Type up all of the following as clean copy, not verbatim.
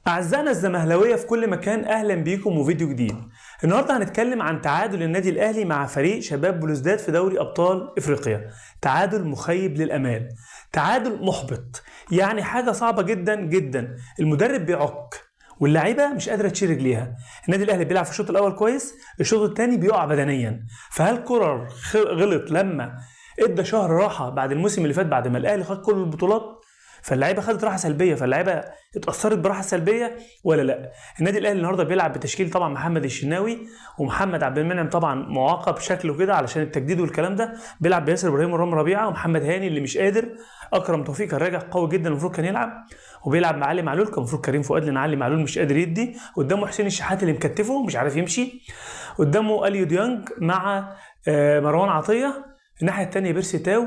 أعزائنا الزمهلاوية في كل مكان، أهلا بيكم وفيديو جديد. النهاردة هنتكلم عن تعادل النادي الأهلي مع فريق شباب بلوزداد في دوري أبطال إفريقيا. تعادل مخيب للأمال، تعادل محبط، يعني حاجة صعبة جدا جدا. المدرب بيعك واللعيبه مش قادره تشيل رجليها. النادي الاهلي بيلعب في الشوط الاول كويس، الشوط الثاني بيقع بدنيا. فهل كولر غلط لما ادى شهر راحه بعد الموسم اللي فات بعد ما الاهلي خد كل البطولات؟ فاللعيبه خدت راحه سلبيه، فاللعيبه اتاثرت براحه سلبيه ولا لا؟ النادي الاهلي النهارده بيلعب بتشكيل طبعا محمد الشناوي ومحمد عبد المنعم، طبعا معاقب شكله كده علشان التجديد والكلام ده. بيلعب بياسر ابراهيم ورامي ربيعه ومحمد هاني اللي مش قادر. اكرم توفيق كان راجع قوي جدا المفروض كان يلعب، وبيلعب مع علي معلول. كان المفروض كريم فؤاد لان علي معلول مش قادر يدي. قدامه حسين الشحات اللي مكتفه مش عارف يمشي. قدامه اليو ديانج مع مروان عطيه. الناحيه الثانيه بيرسي تاو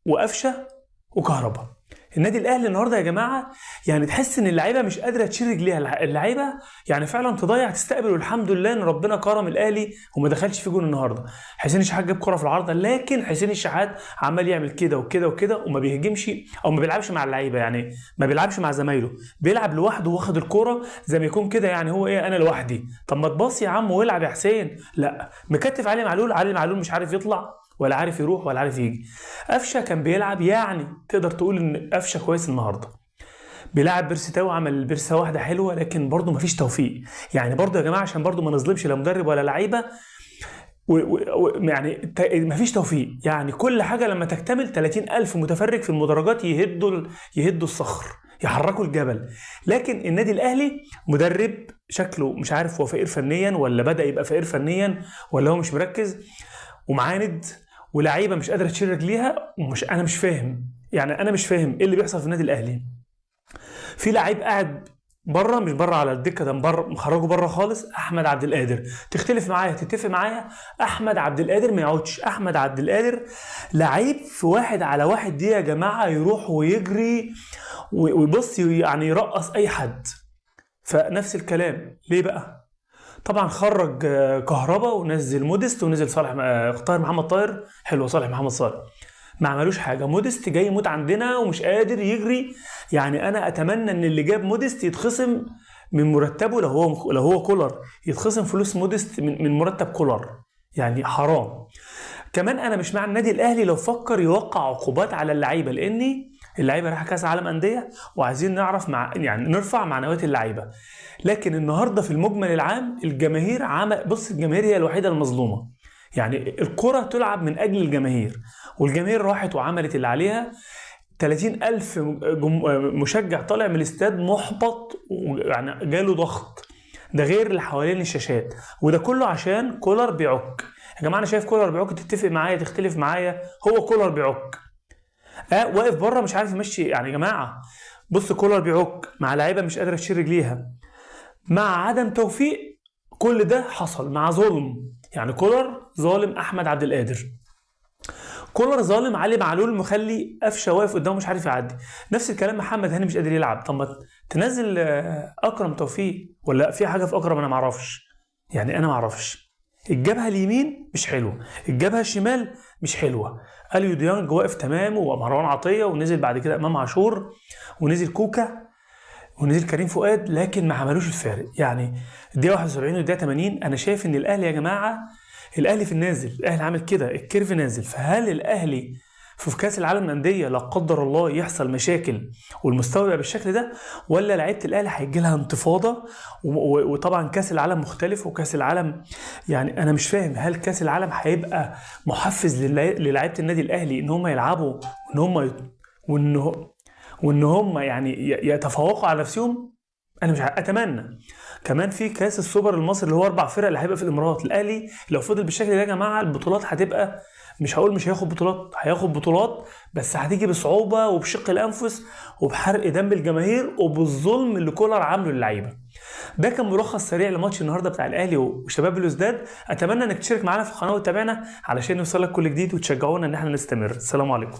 وقفشه وكهربا. النادي الاهلي النهارده يا جماعه يعني تحس ان اللعيبه مش قادره تشيل رجليها. اللعيبه يعني فعلا تضيع تستقبل، والحمد لله ان ربنا كرم الاهلي وما دخلش في جون النهارده. حسين الشحات جاب كره في العارضه، لكن حسين الشحات عمال يعمل كده وكده وكده وما بيهجمش او ما بيلعبش مع اللعيبه، يعني ما بيلعبش مع زمايله، بيلعب لوحده واخد الكوره زي ما يكون كده، يعني هو ايه، انا لوحدي. طب ما تباص يا عم والعب يا حسين. لا، مكتف علي معلول، علي معلول مش عارف يطلع ولا عارف يروح ولا عارف يجي. قفشه كان بيلعب، يعني تقدر تقول ان قفشه كويس النهارده. بيلعب بيرسي عمل بيرسه واحده حلوه، لكن برضه مفيش توفيق. يعني برضه يا جماعه عشان برضه ما نظلمش لا مدرب ولا لعيبه، يعني مفيش توفيق. يعني كل حاجه لما تكتمل 30,000 متفرج في المدرجات يهدوا الصخر، يحركوا الجبل. لكن النادي الاهلي مدرب شكله مش عارف هو فقير فنيا ولا بدا يبقى فقير فنيا ولا هو مش مركز ومعاند، ولاعيبه مش قادره تشيل رجليها. انا مش فاهم، يعني انا مش فاهم ايه اللي بيحصل في النادي الاهلي. في لعيب قاعد بره، مش بره على الدكه، ده بره، مخرجه بره خالص. احمد عبد القادر، تختلف معايا تتفق معايا، احمد عبد القادر ما يقعدش. احمد عبد القادر لعيب في 1-على-1 دي يا جماعه، يروح ويجري ويبص، يعني يرقص اي حد. فنفس الكلام ليه بقى؟ طبعا خرج كهربا ونزل موديست ونزل صالح طاهر محمد طاهر. حلو صالح محمد صالح، ما عملوش حاجه. موديست جاي يموت عندنا ومش قادر يجري. يعني انا اتمنى ان اللي جاب موديست يتخصم من مرتبه، لو هو كولر يتخصم فلوس موديست من مرتب كولر، يعني حرام. كمان انا مش مع النادي الاهلي لو فكر يوقع عقوبات على اللعيبه، لاني اللعيبه رايحه كاس عالم انديه وعايزين نعرف يعني نرفع معنويات اللعيبه. لكن النهارده في المجمل العام الجماهير بص، الجماهير هي الوحيده المظلومه. يعني الكره تلعب من اجل الجماهير، والجماهير راحت وعملت اللي عليها. 30,000 مشجع طالع من الاستاد محبط، يعني جاله ضغط، ده غير اللي حوالين الشاشات، وده كله عشان كولر بيعك. يا جماعه انا شايف كولر بيعك، تتفق معايا تختلف معايا، هو كولر بيعك. واقف بره مش عارف يمشي. يعني يا جماعه بص، كولر بيعك مع لعيبه مش قادره تشيل رجليها، مع عدم توفيق. كل ده حصل مع ظلم. يعني كولر ظالم احمد عبد القادر، كولر ظالم علي معلول، مخلي قفشه واقف قدامه مش عارف يعدي. نفس الكلام محمد هاني مش قادر يلعب. طب ما تنزل اكرم توفيق، ولا في حاجه في اكرم انا ما اعرفش. يعني انا ما اعرفش. الجبهه اليمين مش حلوه، الجبهه الشمال مش حلوه. اليو ديانج واقف تمام، ومروان عطيه، ونزل بعد كده امام عاشور، ونزل كوكا، ونزل كريم فؤاد، لكن ما عملوش الفارق. يعني الدقيقه 71 والدقيقه 80 انا شايف ان الاهلي يا جماعه، الاهلي في النازل، الاهلي عامل كده الكيرف نازل. فهل الاهلي في كاس العالم للانديه لا قدر الله يحصل مشاكل والمستوى يبقى بالشكل ده، ولا لعيبه الاهلي هيجي لها انتفاضه؟ وطبعا كاس العالم مختلف، وكاس العالم يعني انا مش فاهم، هل كاس العالم هيبقى محفز للاعيبه النادي الاهلي ان هم يلعبوا وان هم يعني يتفوقوا على نفسهم؟ انا مش اتمنى. كمان في كاس السوبر المصري اللي هو 4 فرق اللي هيبقى في الامارات، الاهلي لو فضل بالشكل ده يا جماعه البطولات هتبقى، مش هقول مش هياخد بطولات، هياخد بطولات بس هتيجي بصعوبه وبشق الانفس وبحرق دم الجماهير وبالظلم اللي كولر عامله للعيبه. ده كان ملخص سريع لماتش النهارده بتاع الاهلي وشباب بلوزداد. اتمنى انك تشترك معانا في القناه وتتابعنا علشان يوصلك كل جديد وتشجعونا ان احنا نستمر. السلام عليكم.